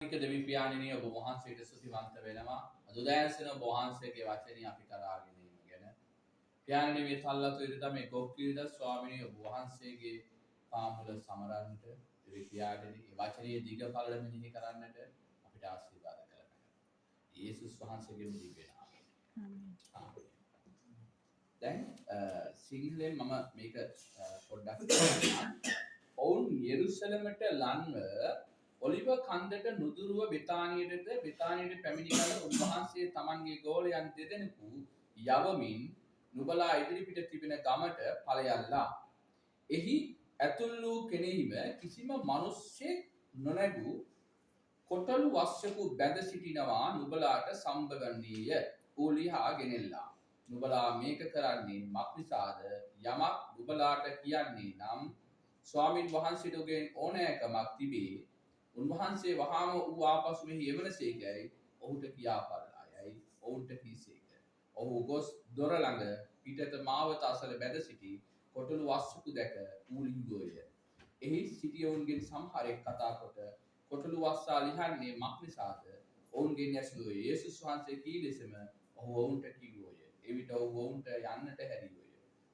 දෙවි පියාණෙනි ඔබ වහන්සේට ස්තුතිවන්ත වෙනවා. අද උදෑසන ඔබ වහන්සේගේ වචනේ අපි කරාගෙන ඉගෙන. පියාණෙනි මේ තල්ලතු ඉරිදා මේ ගොක්කීද ස්වාමිනී ඔබ වහන්සේගේ පාමුල සමරන්නට දෙවි පියාණෙනි මේ වචනේ දිග පළල මෙහි කරන්නට අපිට ආශිර්වාද කරන්න. යේසුස් වහන්සේගේ දිව්‍ය නාමයෙන්. ආමේන්. දැන් සිංහලෙන් මම මේක පොඩ්ඩක් ඔවුන් යෙරුසලමට ලන්ව ඔලිව කන්දට නුදුරුව බෙතානියට පැමිණි කල උන්වහන්සේ තමන්ගේ ගෝලයන් දෙදෙනෙකු යවමින් නුබලා ඉදිරිපිට තිබෙන ගමට ඵලයල්ලා. එහි ඇතුල් වූ කෙනෙහිම කිසිම මිනිස්සෙක් නොනැගූ කොටලු වස්සකු බැඳ සිටිනවා නුබලාට සම්බවන්නේය. ඌ ලිහා ගෙනෙල්ලා. නුබලා මේක කරන්නේ මක්නිසාද යමක් නුබලාට කියන්නේ නම් ස්වාමින් වහන්සේටගෙන් ඕනෑකමක් තිබේ. උන්වහන්සේ වහාම ඌ ආපසු මෙහි එවනසේකයි ඔහුට කියාපල්ලායයි ඔවුන්ට කීසේක. ඔහු ගොස් දොර ළඟ පිටත මාවත අසල බැඳ සිටි කොටලු වස්සකු දැක ඌ ලිංගෝය. එහි සිටියවුන්ගෙන් සමහරෙක් කතා කොට කොටලු වස්සා ලිහන්නේ මක්නිසාද ඔවුන්ගෙන් ඇසුවේ. යේසුස් වහන්සේ කී ලෙසම ඔහු ඔවුන්ට කිව්වෝය. එවිට ඔහු ඔවුන්ට යන්නට හැරියෝය.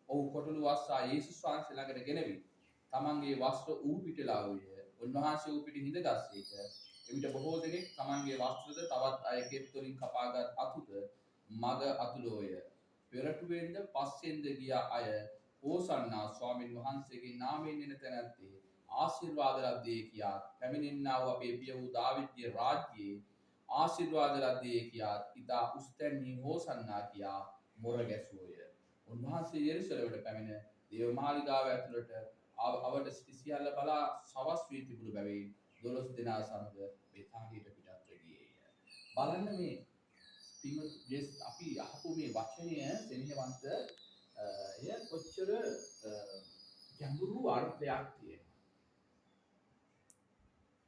ඔහු කොටලු වස්සා යේසුස් වහන්සේ ළඟට ගෙනවි තමන්ගේ වස්ත්‍ර ඌ පිටලාවෝය. උන්වහන්සේ ඌ පිට හිඳගස්සේක. එවිට බොහෝ දෙනෙක් තමන්ගේ වස්ත්‍රද තවත් අය කෙත් වලින් කපාගත් අතුද මග අතුලෝය. පෙරටුවෙන්ද පස්සෙන්ද ගිය අය ඕසන්නා ස්වාමින් වහන්සේගේ නාමයෙන් එන තැනැත්තේ ආශිර්වාද ලද්දේ කියා පැමිණෙන්නා වූ අපේ පිය වූ දාවිද්ගේ රාජ්‍යයේ ආශිර්වාද ලද්දේ කියා ඉතා උස්තැන්හි හෝසන්නා කියා මොර ගැසුවෝය. උන්වහන්සේ යෙරුසලමට පැමිණ දේව මාලිගාව ඇතුළට අවට සියල්ල බලා සවස් වී තිබුණු බැවින් 12 දෙනා සමග බෙතානියට පිටත් ගියේය. බලන්න මේ අපි අහපු මේ වචනය සෙනෙහවන්ත එය කොච්චර ගැඹුරු අර්ථයක් තියෙනවා.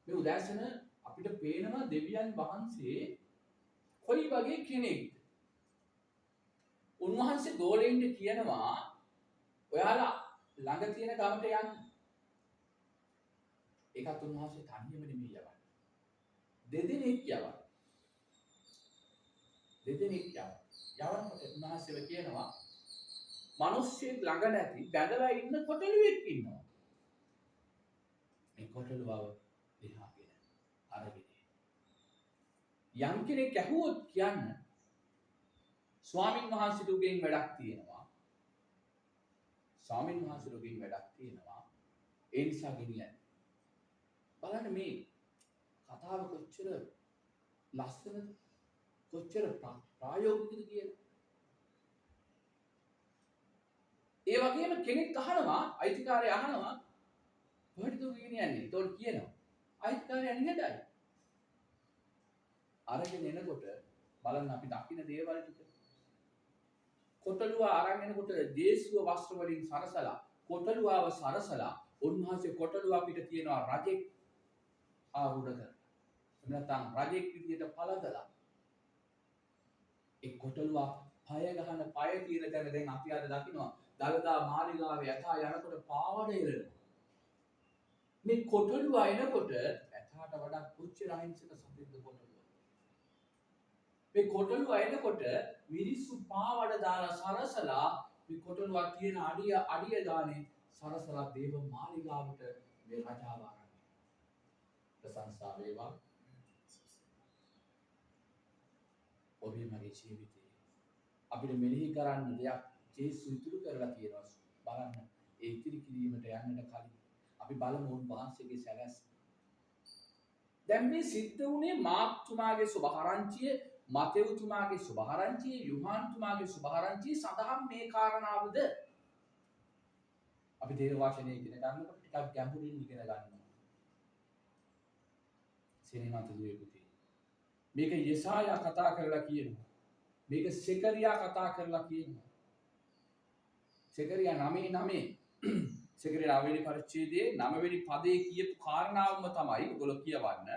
මේ උදෑසන අපිට පේනවා දෙවියන් වහන්සේ කොයි වගේ කෙනෙක්ද. උන්වහන්සේ ගෝලෙන්ට කියනවා ඔයාලා ළඟ තියෙන ගමට යන්න. ඒකත් උන්වහන්සේ තනියම නෙමෙයි යවන්නේ. දෙදෙනෙක් යවන්නේ. යවනකොට උන්වහන්සේව කියනවා මිනිස්සෙක් ළඟ නැති බැඳලා ඉන්න කොටලුවෙක් ඉන්නවා. මේ කොටලුවව දිහාගෙන අරගෙන යම් කෙනෙක් ඇහුවොත් කියන්න ස්වාමින් වහන්සේතුගෙන් වැඩක් තියෙනවා. ස්වාමින් වහන්සේතුගෙන් වැඩක් තියෙනවා. ඒ නිසා ගෙනියන්න. බලන්න මේ කතාව කොච්චර ලස්සනද කොච්චර ප්‍රායෝගිකද කියලා. ඒ වගේම කෙනෙක් අහනවා අයිතිකාරය අහනවා කොහෙටද ගෙනියන්නේ? ඒතකොට කියනවා අයිතිකාරය නිහඬයි. අරගෙන එනකොට බලන්න අපි දකින්න දේවල් ටික. කොටලුව අරන් එනකොට දේශීය වස්ත්‍ර වලින් සරසලා කොටලුවව සරසලා උන්වහන්සේ කොටලුව අපිට තියනවා රජෙක් ආවුඩ කරලා. නැත්නම් රජෙක් විදියට පළදලා ඒ කොටලුව පය ගහන පය තියෙන තැන දැන් අපි අද දකිනවා දළදා මාලිගාවේ යථා යනකොට පාවඩ ඉරනවා. මේ කොටලුව එනකොට ඇතාට වඩා කොච්චර අහිංසක සතෙක්ද කොටලුව. මේ කොටලුව එනකොට මිනිස්සු පාවඩ දාලා සරසලා මේ කොටලුව තියෙන අඩිය ගානේ සරසලා දේව මාලිගාවට මේ රජාව ආරම්භ. ප්‍රශංසා වේවා. ඔබේ මගේ ජීවිතේ අපිට මෙනෙහි කරන්න දෙයක් ජේසු ඉතුරු කරලා තියෙනවා. බලන්න ඒ ඉතිරි කිරීමට යන්නට කලින් අපි බලමු උන්වහන්සේගේ සැලැස්ම. දැන් මේ සිද්ධ වුණේ මාර්ක්තුමාගේ සුභාරංචිය, මතෙව්තුමාගේ සුභාරංචිය, යොහාන්තුමාගේ සුභාරංචිය සඳහා මේ කාරණාවද අපි දේව වචනේ ඉගෙන ගන්නකොට ටිකක් ගැඹුරින් ඉගෙන ගන්නවා. සෙනෙහවන්ත දුවේ පුතේ. මේක යෙසායා කතා කරලා කියනවා. මේක සෙකරියා කතා කරලා කියනවා. සෙකරියා 9:9 සෙකරියා 9 වෙනි පරිච්ඡේදයේ 9 වෙනි පදයේ කියපු කාරණාවම තමයි ඔයගොල්ලෝ කියවන්න.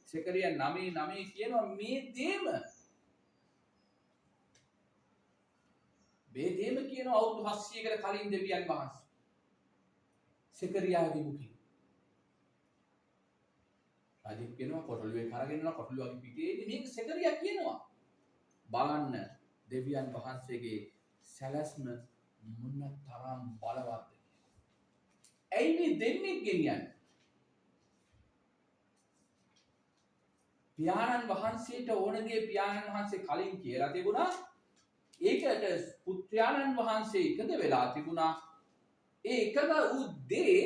සෙකරියා 9:9 කියනවා මේ දේම කියනවා අවුරුදු 700කට කලින් දෙවියන් වහන්සේ සෙකරියාගේ මුඛයෙන් රජෙක් වෙනවා කොටලුවේ කරගෙන යනවා කොටලුවගේ පිටේදී මේක සෙකරියා කියනවා. බලන්න දෙවියන් වහන්සේගේ සැලැස්ම මොන තරම් බලවත්ද. ඇයි මේ දෙන්නේ ගෙනියන්නේ? පියාණන් වහන්සේට ඕනගේ පියාණන් වහන්සේ කලින් කියලා තිබුණා. ඒකට පුත්‍රයාණන් වහන්සේ එකද වෙලා තිබුණා. ඒ එකම වූ දේ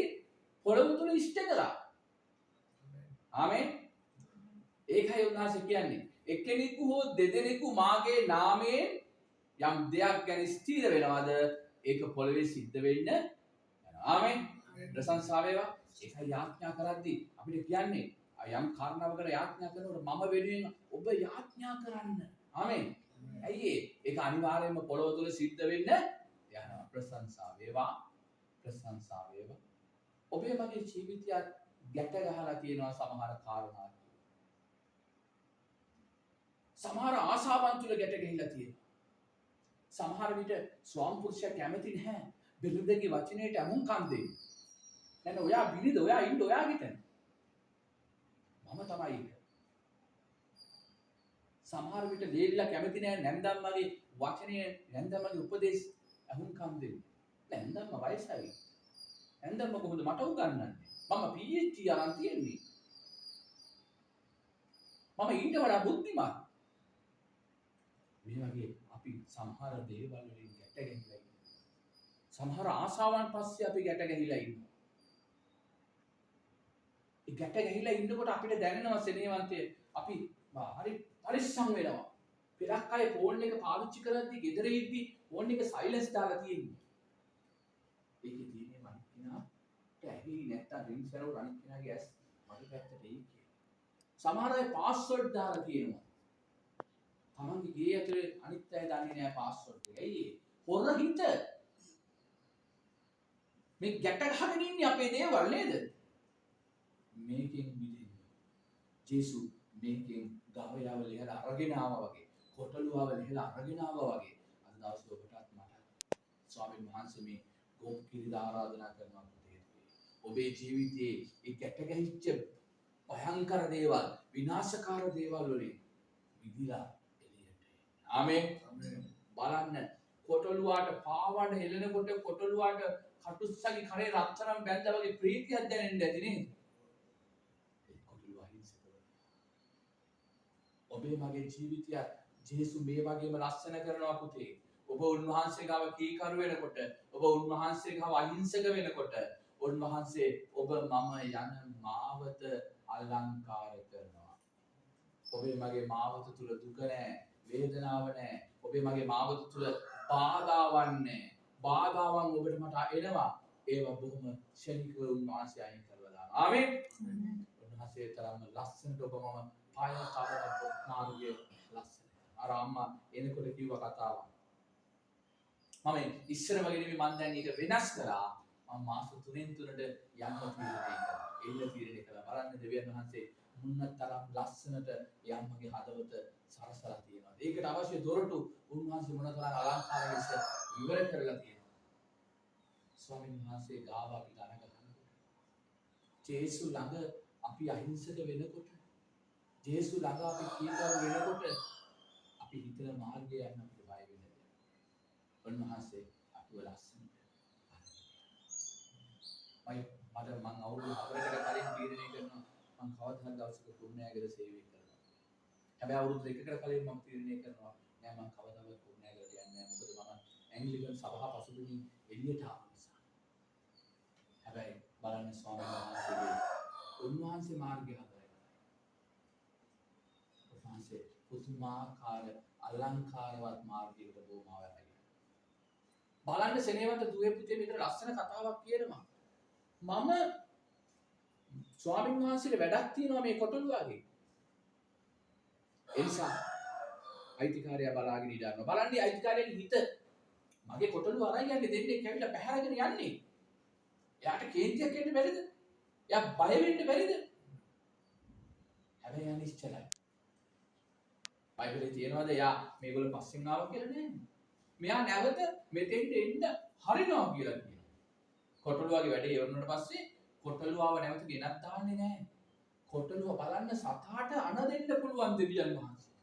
පොළොව තුල ඉෂ්ට කළා. ආමෙන්. ඒකයි උන්වහන්සේ කියන්නේ. එක්කෙනෙකු හෝ දෙදෙනෙකු මාගේ නාමයෙන් යම් දෙයක් ගැන ස්ථිර වෙනවද ඒක පොළවේ සිද්ධ වෙන්න යනවා. ආමෙන්. ප්‍රශංසා වේවා. ඒකයි යාඥා කරද්දී අපිට කියන්නේ යම් කාරණාවකට යාඥා කරනකොට මම වෙනුවෙන් ඔබ යාඥා කරන්න. ආමෙන්. ඇයි ඒක අනිවාර්යයෙන්ම පොළොව තුල සිද්ධ වෙන්න යනවා. ප්‍රශංසා වේවා. ප්‍රශංසා වේවා. ඔබේ මගේ ජීවිතයත් ගැට ගහලා තියෙනවා සමහර කාරණා. සමහර ආසාවන් තුල ගැට ගහිලා තියෙනවා. සමහර විට ස්වාම පුරුෂයා කැමති නැහැ බිරිඳගේ වචනයට අමුම්කම් දෙන්න. දැන් ඔයා බිරිඳ ඔයා ඉන්න ඔයාගේ තැන. මම තමයි ඒක. සමහර විට ලේලිලා කැමති නැහැ නැන්දම්මගේ වචනය නැන්දම්මගේ උපදේශ අමුම්කම් දෙන්න. නැන්දම්ම වයසයි. නැන්දම්ම කොහොමද මට උගන්වන්නේ? මම PhD අරන් තියෙන්නේ. මම ඊට වඩා බුද්ධිමත්. මේ වගේ අපි සමහර දේවල් වලින් ගැට ගැහිලා ඉන්නවා. සමහර ආසාවන් පස්සේ අපි ගැට ගැහිලා ඉන්නවා. ඒ ගැට ගැහිලා ඉන්නකොට අපිට දැනෙනවා සෙනෙහවන්තය අපි හරි පරිස්සම් වෙනවා. පෙරක් අය ෆෝන් එක පාවිච්චි කරද්දී ගෙදර ඉද්දී ෆෝන් එක සයිලන්ස් දාලා තියෙන්නේ. ඒකේ තියෙන්නේ මම කියනවා ඇහි නැත්තම් රින්ග් කරව අනිත් කෙනාගේ ඇස් මගේ පැත්තට එයි කියලා. සමහර අය පාස්වර්ඩ් දාලා තියෙනවා. තමන්ගේ ගේ ඇතුලේ අනිත් අය දන්නේ නැහැ පාස්වර්ඩ් එක. ඇයි ඒ? හොර හිත. මේ ගැට ගහගෙන ඉන්නේ අපේ දේවල් නේද? මේකෙන් මිදෙන්න. ජේසු මේකෙන් ගාවයාව ලියලා අරගෙන ආවා වගේ. කොටලුවාව ලියලා අරගෙන ආවා වගේ. අද දවසේ ඔබටත් මට ස්වාමීන් වහන්සේ මේ ගොම් කිරිද ආරාධනා කරනවා පුතේ. ඔබේ ජීවිතයේ ඒ ගැට ගැහිච්ච භයංකර දේවල්, විනාශකාර දේවල් වලින් මිදිලා ආමෙන්. බලන්න කොටලුවාට පාවඩ හෙලනකොට කොටලුවාට කටුස්සගේ කරේ රත්තරන් බැඳා වගේ ප්‍රීතියක් දැනෙන්න ඇති නේද? ඒ කොටලුවා හිංසක. ඔබේ මගේ ජීවිතයත් ජේසු මේ වගේම ලස්සන කරනවා පුතේ. ඔබ උන්වහන්සේ ගාව කීකරු වෙනකොට, ඔබ උන්වහන්සේ ගාව අහිංසක වෙනකොට, උන්වහන්සේ ඔබ මම යන මාවත අලංකාර කරනවා. ඔබේ මගේ මාවත තුල දුක නැහැ. වේදනාව නැහැ. ඔබේ මගේ මාවත තුල බාධාවන් නැහැ. බාධාවන් ඔබට මට එනවා. ඒවා බොහොම ශනිකව උන්වහන්සේ අයින් කරලා දානවා. ආමෙන්. උන්වහන්සේ තරම්ම ලස්සනට ඔබ මම පාය කවර මාර්ගයේ ලස්සන. අර අම්මා එනකොට කිව්ව කතාවක්. මම ඉස්සර වගේ නෙමෙයි මම දැන් ඒක වෙනස් කරා. මම මාස 3න් 3ට යන්න තීරණය කළා. එන්න තීරණය කළා. බලන්න දෙවියන් වහන්සේ මුන්නතරම් ලස්සනට යම්මගේ හදවත සරසලා තියෙනවා. ඒකට අවශ්‍ය දොරටු උන්වහන්සේ මොනතරම් අලංකාර ලෙස විවර කරලා තියෙනවා. ස්වාමීන් වහන්සේ ගාව අපි ගණ ගන්නකොට, ජේසු ළඟ අපි අහිංසක වෙනකොට, ජේසු ළඟ අපි කීකරු වෙනකොට අපි හිතන මාර්ගය යන්න අපිට බය වෙන්නේ. උන්වහන්සේ අපිව ලස්සනට මම අවුරුදු 4කට කලින් තීරණය කරනවා මම කවදාවත් දවසක කුරුණෑගල සේවය කරනවා. හැබැයි අවුරුදු 2කට කලින් මම තීරණය කරනවා නෑ මම කවදාවත් කුරුණෑගල යන්නේ නෑ. මොකද මම ඇන්ග්ලිකන් සභාව පසුබිමින් එළියට ආව නිසා. හැබැයි බලන්න ස්වාමීන් වහන්සේගේ උන්වහන්සේ මාර්ගය හදලා. උන්වහන්සේ පුදුමාකාර අලංකාරවත් මාර්ගයකට බොමාව ඇවිල්ලා. බලන්න සෙනෙහවන්ත දුවේ පුතේ මෙතන ලස්සන කතාවක් කියනවා. මම ස්වාමීන් වහන්සේට වැඩක් තියෙනවා මේ කොටලුවාගේ. ඒ නිසා අයිතිකාරයා බලාගෙන ඉඳනවා. බලන්නේ අයිතිකාරයාගේ හිත මගේ කොටලුව අරන් යන්නේ දෙන්නේ කැවිලා පැහැරගෙන යන්නේ. එයාට කේන්තියක් එන්න බැරිද? එයා බය වෙන්න බැරිද? හැබැයි අනිශ්චලයි. බයිබලේ තියෙනවද එයා මේගොල්ලෝ පස්සෙන් ආවා කියලා නෑ. මෙයා නැවත මෙතෙන්ට එන්න හරිනවා කියලා කියනවා. කොටලුවාගේ වැඩේ ඉවරනට පස්සේ කොටලුවාව නැවත ගෙනත් දාන්නේ නැහැ. කොටලුව බලන්න සතාට අණ දෙන්න පුළුවන් දෙවියන් වහන්සේ.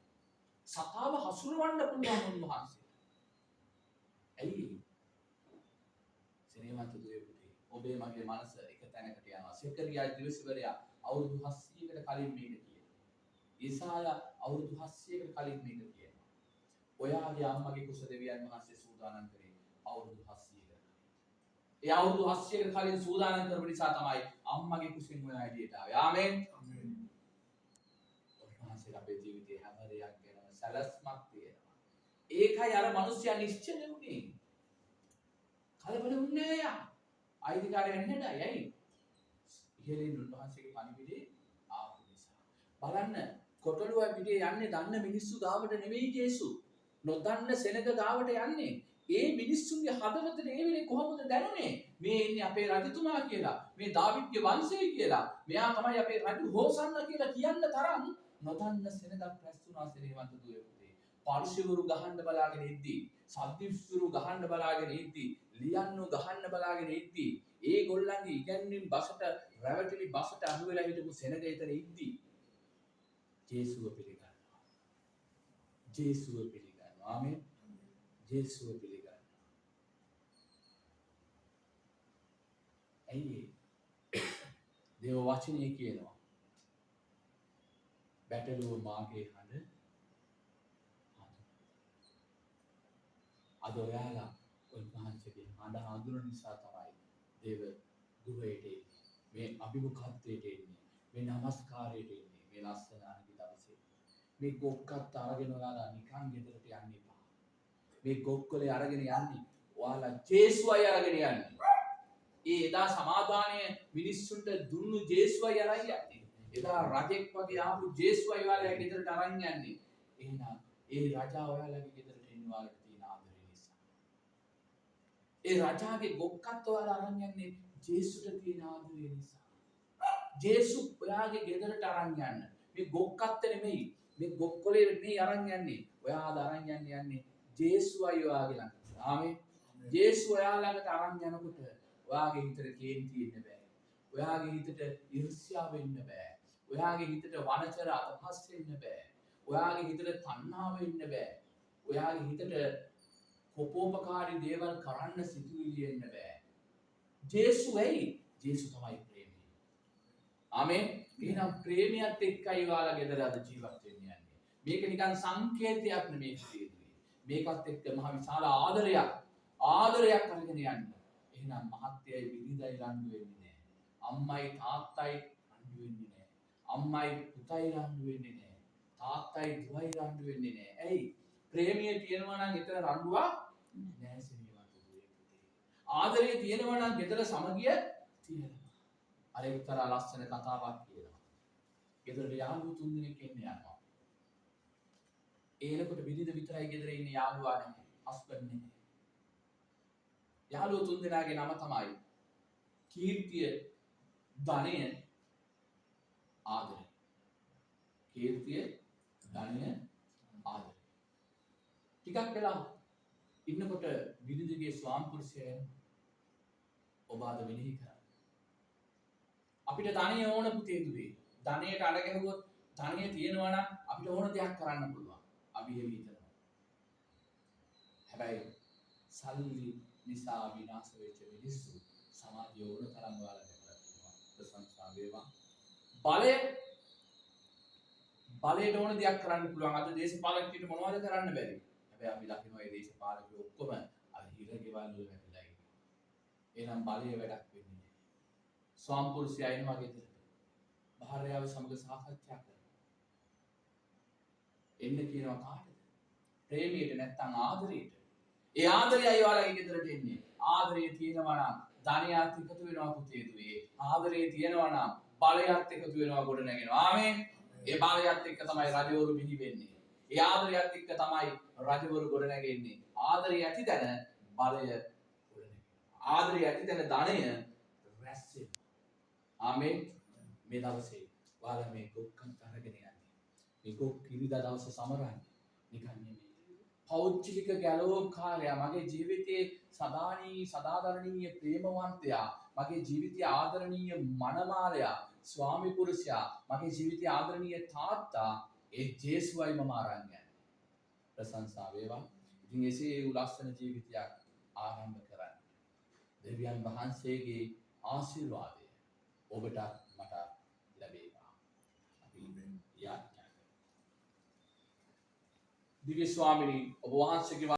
සතාව හසුරවන්න පුළුවන් උන්වහන්සේ. ඇයි? සිනේවන්ත දුවේ පුතේ, ඔබේ මගේ මනස එක තැනකට යනවා. සෙකරියා දිවිසිවරයා අවුරුදු 700කට කලින් මේක කියනවා. ඊසායා අවුරුදු 700කට කලින් මේක කියනවා. ඔයාගේ අම්මගේ කුස දෙවියන් වහන්සේ සූදානම් කරේ අවුරුදු 700කට. ඒ අවුරුදු 700කට කලින් සූදානම් කරපු නිසා තමයි අම්මගේ කුසෙන් ඔයා එළියට ආවේ. ආමෙන්. උන්වහන්සේ අපේ ජීවිතේ හැම දෙයක් ගැනම සැලැස්මක් තියෙනවා. ඒකයි අර මිනිස්සයා නිශ්චල වුණේ. කලබල වුණේ යා. අයිතිකාරය වෙන්නටයි ඇයි? ඉහළින් උන්වහන්සේගේ පණිවිඩේ ආපු නිසා. බලන්න කොටලුව පිටේ යන්නේ දන්න මිනිස්සු ගාවට නෙවෙයි ජේසු. නොදන්න සෙනග ගාවට යන්නේ. ඒ මිනිස්සුන්ගේ හදවතට ඒ වෙලේ කොහොමද දැනුනේ? මේ ඉන්නේ අපේ රජතුමා කියලා. මේ දාවිද්ගේ වංශය කියලා. මෙයා තමයි අපේ රජු හෝසන්න කියලා කියන්න තරම් නොදන්න සෙනගක් රැස්ුණා සිනේවන්ත දුවේ පුතේ. පරිශවරු ගහන්න බලාගෙන ඉද්දී, සද්දිස්වරු ගහන්න බලාගෙන ඉද්දී, ලියන්නු ගහන්න බලාගෙන ඉද්දී, ඒ ගොල්ලන්ගේ ඉගැන්වීම් බසට රැවටිලි බසට අහු වෙලා හිටපු සෙනග එතන ඉද්දී ජේසුව පිළිගන්නවා. ජේසුව පිළිගන්නවා. ආමේන්. ජේසුව පිළිගන්නවා. ඇයි? දේව වචනේ කියනවා. බැටළුව මාගේ හඬ අද ඔයාලා උන්වහන්සේගේ හඬ හඳුනන නිසා තමයි දේව ගෘහයට එන්නේ. මේ අභිමුඛත්වයට එන්නේ. මේ නමස්කාරයට එන්නේ. මේ ලස්සන අනිත් දවසේ. මේ ගොක්කත් අරගෙන ඔයාලා නිකන් ගෙදරට යන්න එපා. මේ ගොක්කොලේ අරගෙන යන්නේ ඔයාලා ජේසුවයි අරගෙන යන්නේ. ඒ එදා සමාදානය මිනිස්සුන්ට දුන්නු ජේසුවයි අරන් යන්නේ. එදා රජෙක් වගේ ආපු ජේසුවයි ඔයාලා ගෙදරට අරන් යන්නේ. එහෙනම් ඒ රජා ඔයාලගේ ගෙදරට එන්න ඔයාලට තියෙන ආදරය නිසා. ඒ රජාගේ ගොක්කත් ඔයාලා අරන් යන්නේ ජේසුට තියෙන ආදරය නිසා. ජේසු ඔයාගේ ගෙදරට අරන් යන්න. මේ ගොක්කත් නෙමෙයි. මේ ගොක්කොලේ නෙමෙයි අරන් යන්නේ. ඔයාලා අරන් යන්නේ ජේසුවයි ඔයාගේ ළඟට. ආමේන්. ජේසු ඔයා ළඟට අරන් යනකොට ඔයාගේ හිතට කේන්ති එන්න බෑ. ඔයාගේ හිතට ඊර්ෂ්‍යාව වෙන්න බෑ. ඔයාගේ හිතට වනචර අදහස් වෙන්න බෑ. ඔයාගේ හිතට තණ්හාව වෙන්න බෑ. ඔයාගේ හිතට කොපෝපකාරී දේවල් කරන්න සිතුවිලි එන්න බෑ. ජේසු වෙයි. ජේසු තමයි ප්‍රේමය. ආමේන්. එහෙනම් ප්‍රේමියත් එක්කයි ඔයාලා ගෙදර අද ජීවත් වෙන්න යන්නේ. මේක නිකන් සංකේතයක් නෙමෙයි පිළිතුරේ. මේකත් එක්ක මහ විශාල ආදරයක් අරගෙන යන්න. එහෙනම් මහත්යයි බිරිඳයි රණ්ඩු වෙන්නේ නැහැ. අම්මයි තාත්තයි රණ්ඩු වෙන්නේ නැහැ. අම්මයි පුතයි රණ්ඩු වෙන්නේ නැහැ. තාත්තයි දුවයි රණ්ඩු වෙන්නේ නැහැ. ඇයි? ප්‍රේමිය තියෙනවා නම් එතන රණ්ඩුවක් නැහැ සිනේවන්ත දුවේ පුතේ. ආදරය තියෙනවා නම් ගෙදර සමගිය තියෙනවා. අර එක්තරා ලස්සන කතාවක් කියනවා. ගෙදරට යාළුවෝ 3 දෙනෙක් එන්න යනවා. ඒනකොට බිරිඳ විතරයි ගෙදර ඉන්නේ, යාළුවා නැහැ. හස්බන්ඩ් නැහැ. යාළුවෝ 3 දෙනාගේ නම තමයි කීර්තිය, ධනය, ආදරය. කීර්තිය, ධනය, ආදරය. ටිකක් වෙලා ඉන්නකොට බිරිඳගේ ස්වාමිපුරුෂය ඔබ අද වෙනෙහි කරා. අපිට ධනය ඕන පුතේ දුවේ. ධනයට අඩ ගැහුවොත් ධනය තියෙනවා නම් අපිට ඕන දෙයක් කරන්න පුළුවන්. අපි එහෙම හිතනවා. හැබැයි සල්ලි නිසා විනාශ වෙච්ච මිනිස්සු සමාජය ඕන තරම් වල දැකලා තියෙනවා. ප්‍රශංසා වේවා. බලයට ඕන දෙයක් කරන්න පුළුවන්. අද දේශපාලකයන්ට මොනවද කරන්න බැරි. හැබැයි අපි දකිනවා මේ දේශපාලකයෝ ඔක්කොම අර හිරගෙවල් වල වැටිලා ඉන්නවා. එහෙනම් බලය වැඩක් වෙන්නේ නැහැ. ස්වාමිපුරුෂයා එනවා ගෙදරට. භාර්යාව සමග සාකච්ඡා කරනවා. එන්න කියනවා කාටද? ප්‍රේමියට නැත්නම් ආදරයට. ඒ ආදරයයි ඔයාලගේ ගෙදරට එන්නේ. ආදරය තියෙනවා නම් ධනයත් එකතු වෙනවා පුතේ දුවේ. ආදරය තියෙනවා නම් බලයත් එකතු වෙනවා ගොඩ නැගෙනවා. ආමේන්. ඒ බලයත් එක්ක තමයි රජවරු බිහි වෙන්නේ. ඒ ආදරයත් එක්ක තමයි රජවරු ගොඩ නැගෙන්නේ. ආදරය ඇති තැන බලය ගොඩ නැගෙනවා. ආදරය ඇති තැන ධනය රැස් වෙනවා. ආමේන්. මේ දවසේ ඔයාලා මේ ගොක්කන් අරගෙන යන්නේ. මේ ගොක් කිරිදා දවසේ සමරන්නේ. නිකන් නෙමෙයි. පෞද්ගලික ගැලවුම්කාරයා, මගේ ජීවිතයේ සදානීය සදාදරණීය ප්‍රේමවන්තයා, මගේ ජීවිතයේ ආදරණීය මනමාලයා, ස්වාමි පුරුෂයා මගේ ජීවිතයේ ආදරණීය තාත්තා ඒ ජේසුවයි මම අරන් යන්නේ. ප්‍රශංසා වේවා. ඉතින් එසේ වූ ලස්සන ජීවිතයක් ආරම්භ කරන්න. දෙවියන් වහන්සේගේ ආශිර්වාදය ඔබට මට ලැබේවා. අපි යාඥා කරමු. දිව්‍ය ස්වාමිනී ඔබ වහන්සේගේ